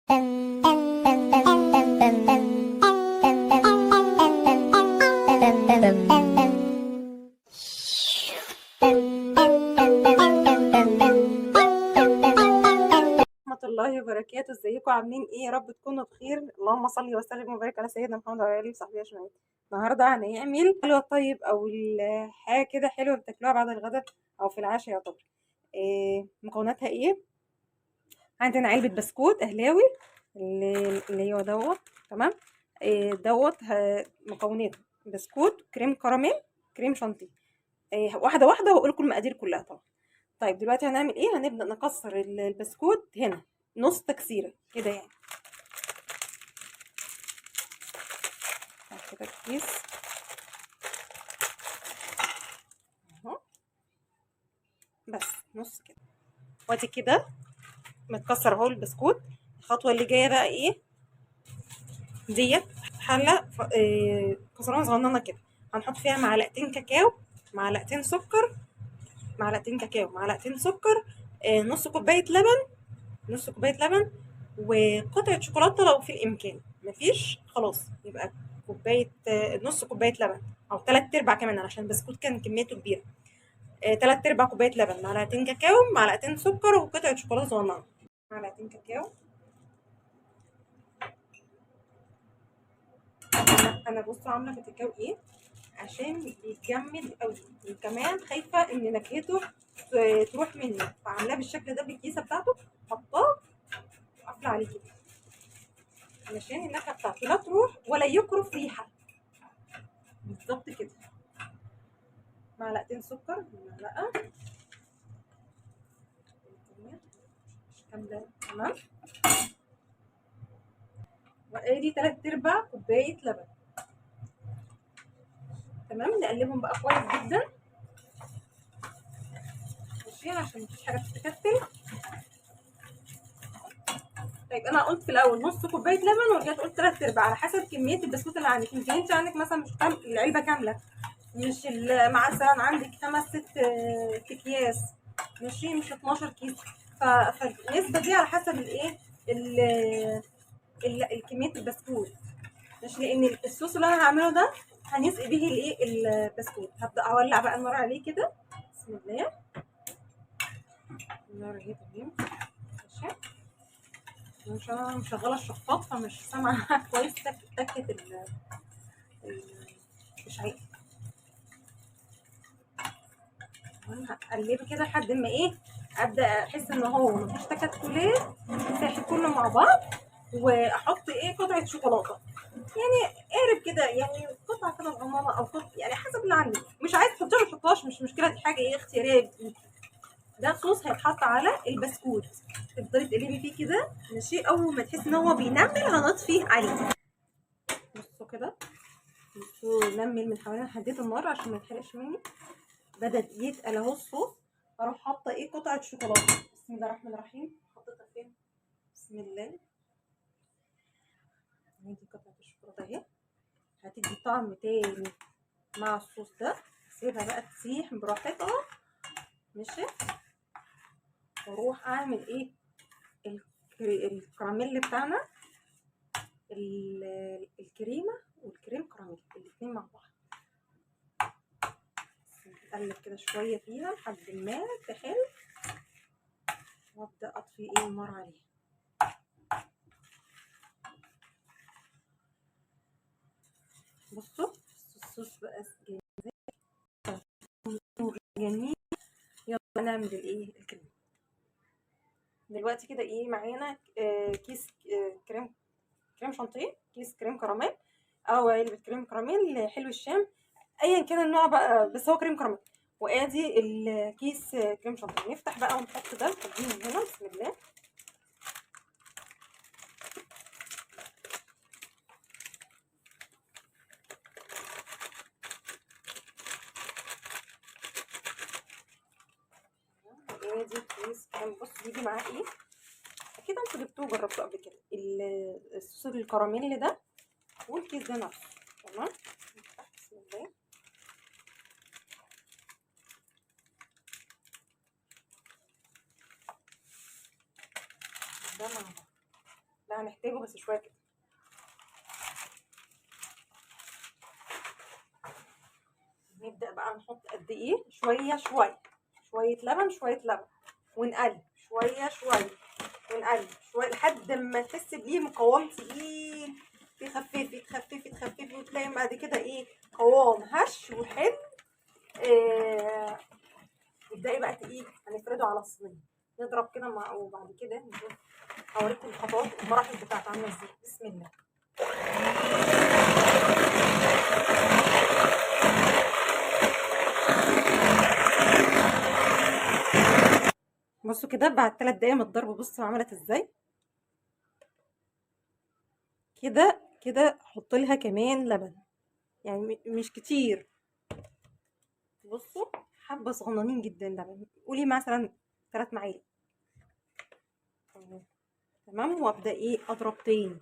ورحمة الله وبركاته. ازيكم عاملين ايه؟ يا رب تكونوا بخير. اللهم صل وسلم وبارك على سيدنا محمد وعلى اله وصحبه اجمعين. النهارده هنعمل حلوه طيب او حاجه كده حلوه بتاكلوها بعد الغداء او في العشاء يعتبر. مكوناتها ايه؟ عندنا علبه بسكوت اهلاوي اللي هو دوت. تمام. دوت مكوناته بسكوت، كريم كراميل، كريم شانتيه. واحده واحده واقول لكم المقادير كلها طبعا. طيب دلوقتي هنعمل ايه؟ هنبدأ نكسر البسكوت هنا نص تكسيرة كده يعني. كده الكيس اهو، بس نص كده. وادي كده متكسر اهو البسكوت. الخطوة اللي جاية بقى ايه؟ ديت حلة كسرانة صغننة كده، هنحط فيها معلقتين كاكاو، معلقتين سكر، معلقتين كاكاو، معلقتين سكر، نص كوباية لبن، نص كوباية لبن، وقطعة شوكولاتة لو في الإمكان. مفيش خلاص يبقى كوباية، نص كوباية لبن أو تلات أرباع كمان علشان البسكوت كان كميته كبيرة. تلات أرباع كوباية لبن، معلقتين كاكاو، معلقتين سكر، وقطعة شوكولاتة صغننة. معلقتين كاكاو. أنا بصوا عاملة في الكاكاو إيه عشان يتجمد قوي، وكمان خايفة إن نكهته تروح مني، فعاملاه بالشكل ده بالكيسة بتاعته، حطاه وقافلة عليه كده علشان النكهة بتاعته لا تروح ولا يكرف ريحة. بالظبط كده. معلقتين سكر، معلقة مش كاملة. تمام. وادي تلات ارباع كوباية لبن. تمام. نقلبهم بقى كويس جدا ماشي عشان مفيش حاجة تتكتل. طيب انا قلت في الاول نص كوباية لبن ورجعت قلت تلات ارباع على حسب كمية البسكوت اللي عندك. يمكن انت عندك مثلا مش العلبة كاملة، مش مثلا عندك 5 6 اكياس، ماشي، مش 12 كيس. فالنسبة دي على حسب الايه، كمية البسكوت. ماشي، لان الصوص اللي انا هعمله ده هنسقي به الايه البسكوت. هبدا اولع بقى النار عليه كده. بسم الله. النار اهي تمام. ماشي. مش انا مشغله الشفاط فمش سامعه كويس تكه مش عارفه. هقلبه كده لحد ما ايه، ابدا احس ان هو مفيش تكتلات ساحب كله مع بعض. واحط ايه، قطعه شوكولاته يعني قارب كده، يعني قطعه كده صغننه او قطعه يعني حسب اللي عندك. مش عايز تحطيها ما تحطهاش، مش مشكله، دي حاجه ايه اختياريه. ده صوص هيتحط على البسكوت، تفضلي تقلبي فيه كده ماشي. اول ما تحسي ان هو بينمل هنطفي عليه. بصوا كده، بصوا نمل من حوالين. هديت النار عشان ما يتحرقش مني. بدا يتقل اهو الصوص. اروح حاطه ايه، قطعه شوكولاته. بسم الله الرحمن الرحيم. حطيتها فين؟ بسم الله. ادي قطعه الشوكولاته اهي، هتدي طعم تاني مع الصوص ده. سيبها بقى تسيح براحتها ماشي. واروح اعمل ايه، الكراميل بتاعنا، الكريمه والكريم كراميل الاتنين مع بعض. نقلب كده شويه فيها لحد ما تحل، وابدا اطفي ايه النار عليها. بصوا الصوص بقى جميل. يلا نعمل الايه، الكريم. دلوقتي كده ايه معانا، كيس كريم شانتيه، كيس كريم كراميل او علبه كريم كراميل حلو الشام، ايا كان النوع بقى، بس هو كريم كراميل. وادي الكيس كريم شانتيه. نفتح بقى ونحط ده من هنا. بسم الله. ادي كيس كريم. بص بيجي معاه ايه، اكيد انتوا جبتوه وجربتوه قبل كده، الصوص الكراميل ده والكيس ده نفسه. تمام. نفتح بسم الله. ده مع بعض لا هنحتاجه بس شويه كده. نبدأ بقى نحط قد ايه، شوية شوية، شوية لبن شوية لبن، ونقلب شوية شوية، ونقلب شوية لحد ما تحس بيه مقوام تقيل، تخففي تخففي تخففي، وتلاقي بعد كده ايه قوام هش وحلو. آه، تبدأي بقى ايه هنفرده على الصينية، نضرب كده مع، وبعد كده نشوف. هوريكم الخطوات المراحل بتاعته عاملة ازاي. بسم الله. بصوا كده بعد 3 دقايق من الضرب، بصوا عملت ازاي. كده كده احط لها كمان لبن، يعني مش كتير. بصوا حبه صغننين جدا لبن، قولي مثلا 3 معالق. تمام. وابدا ايه اضرب تاني.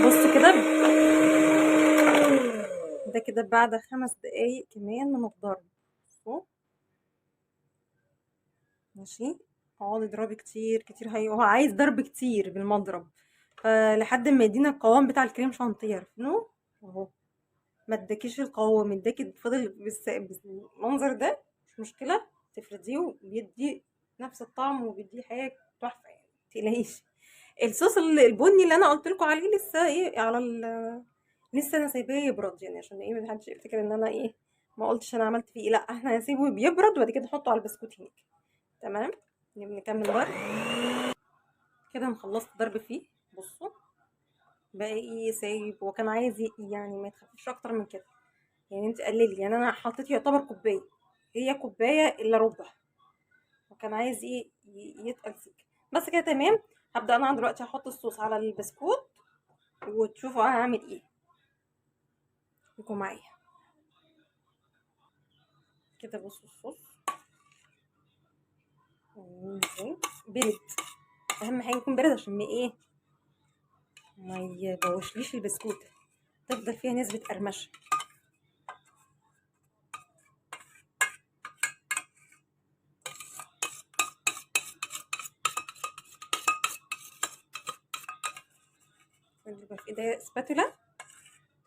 بصوا كده، ده كده بعد 5 دقايق كمان من الضرب. بصوا ماشي. اقعدي اضربي كتير كتير، هو عايز ضرب كتير بالمضرب، فلحد ما يدينا القوام بتاع الكريم شانتيه، عارفينه اهو. ما اداكيش القوام، اداكي فضل بالمنظر ده، مش مشكله، تفرديه وبيدي نفس الطعم وبيدي حاجه تحفه يعني، متقلقيش. الصوص البني اللي انا قلت لكم عليه لسه ايه على لسه انا سايباه يبرد، يعني عشان ايه محدش يفتكر ان انا ايه ما قلتش انا عملت فيه ايه، لا احنا هنسيبه بيبرد وبعد كده نحطه على البسكوت هناك. تمام. نكمل ضرب. كده انا خلصت ضرب فيه. بصوا بقى ايه سايب، هو كان عايز يعني ما يتخففش اكتر من كده، يعني انت قللي، يعني انا حطيت يعتبر كوبايه، هي كوبايه الا ربع، وكان عايز ايه يتقل سيكه. بس كده تمام. هبدا انا دلوقتي هحط الصوص على البسكوت وتشوفوا انا هعمل ايه. خليكم معايا كده. بصوا الصوص ازاي برد، اهم حاجه يكون برد عشان ما ايه ما يبوشليش البسكوت، تفضل فيها نسبه قرمشه. يبقى في ايديا سباتولا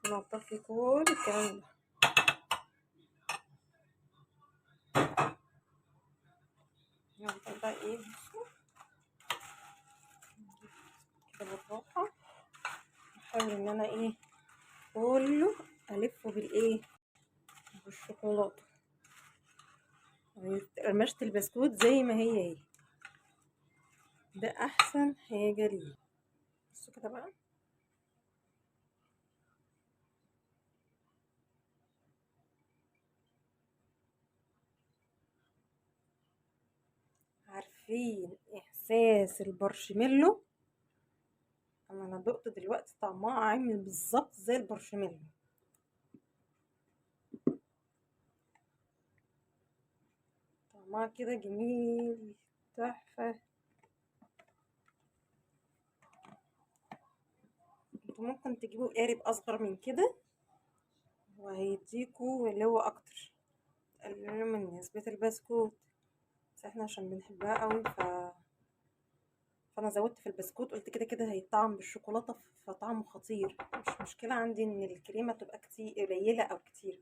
ننضف لي كل الكلام ده. نفضل بقى ايه بصوا كده بالراحه، احاول ان انا ايه كله الفه بالايه بالشوكولاته، قرمشة البسكوت زي ما هي، ده احسن حاجه ليه. بصوا كده بقى. عارفين احساس البارشميلو؟ انا دقت دلوقتي طعمها عامل بالظبط زي البارشميلو. طعمها كده جميل، تحفه. انتوا ممكن تجيبوا قارب اصغر من كده وهيديكوا اللي هو اكتر، تقللوا من نسبه البسكوت، بس احنا عشان بنحبها قوي فانا زودت في البسكوت، قلت كده كده هيطعم بالشوكولاته فطعمه خطير، مش مشكله عندي ان الكريمه تبقى كتير قليله او كتير.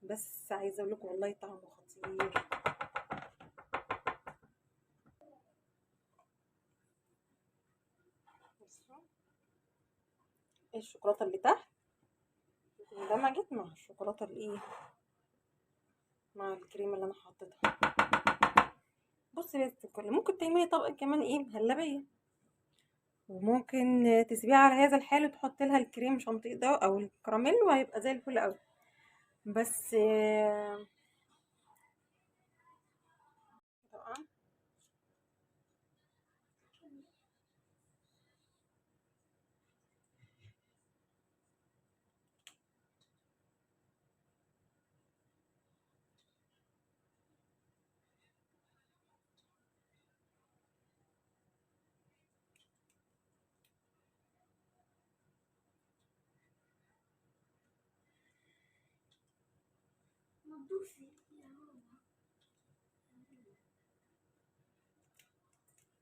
بس عايزه اقول لكم والله طعمه خطير. بصوا الشوكولاته اللي تحت اندمجت مع الشوكولاته الايه مع الكريمه اللي انا حطيتها. بصي بس الكل ممكن تعملي طبقه كمان ايه مهلبيه، وممكن تسيبيها على هذا الحال وتحطي لها الكريم شانتيه ده او الكراميل وهيبقى زي الفل قوي. بس طبعا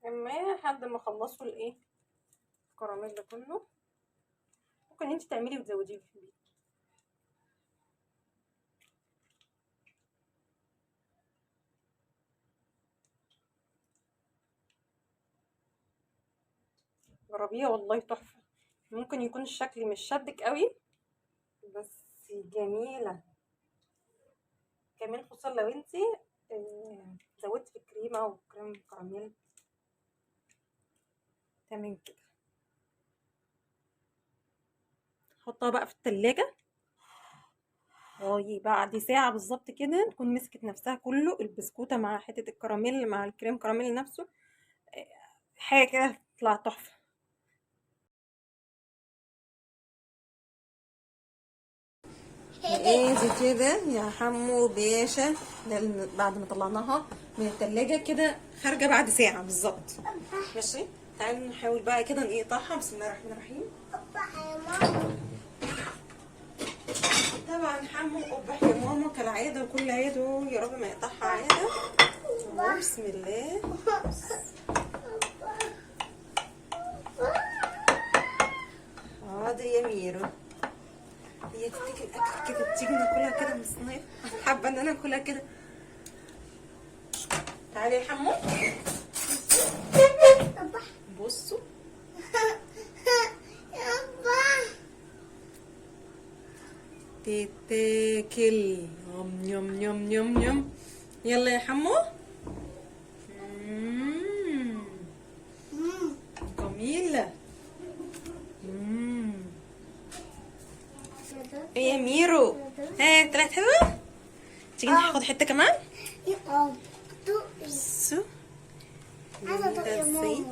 اما لحد ما اخلصوا الايه الكراميل ده كله. ممكن انت تعملي وتزوديه في البيت. جربيها والله تحفه. ممكن يكون الشكل مش شدك قوي بس جميله كمان، خصوصا لو انت زودت في الكريمه وكريم كراميل. تمام كده. حطها بقى في التلاجة بعد ساعة بالظبط كده تكون مسكت نفسها كله، البسكوتة مع حتة الكراميل مع الكريم كراميل نفسه، حاجة كده تطلع تحفة. ايه زي كده يا حمو باشا، بعد ما طلعناها من التلاجة كده خارجة بعد ساعة بالظبط. ماشي، تعالوا نحاول بقى كده نقطعها. بسم الله الرحمن الرحيم. طبعا حمو قبح يا ماما كالعادة وكل عاده، يا رب ما يقطعها عادة. بسم الله. حاضر يا ميرو. هي تفتكر الاكل كده بتيجي ناكلها كده من الصينية؟ حابة ان انا اكلها كده. تعالي يا حمو بصوا تتاكل. يم يم يم يم يم. يلا يا حمو. جميلة. ايه يا ميرو، ها طلعت حلوة؟ تيجي ناخد حتة كمان؟ بصوا ازاي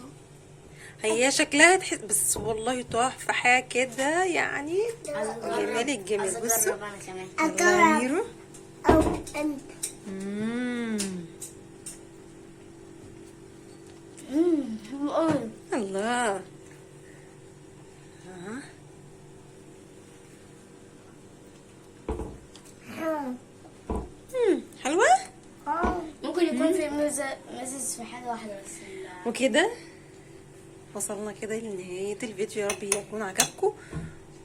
هي شكلها بس والله تحفة، حاجة كده يعني جمال الجمال. بصوا يلا يا ميرو. الله. حلوة. ممكن يكون في مزز في حاجة واحدة بس. وكده وصلنا كده لنهاية الفيديو، يا رب يكون عجبكم.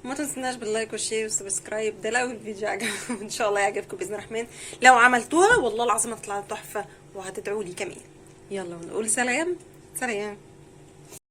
وما تنسوناش باللايك والشير والسبسكرايب، ده لو الفيديو عجبكم ان شاء الله يعجبكم باذن الرحمن. لو عملتوها والله العظيم هتطلع تحفة وهتدعوا لي كمان. يلا ونقول سلام سلام.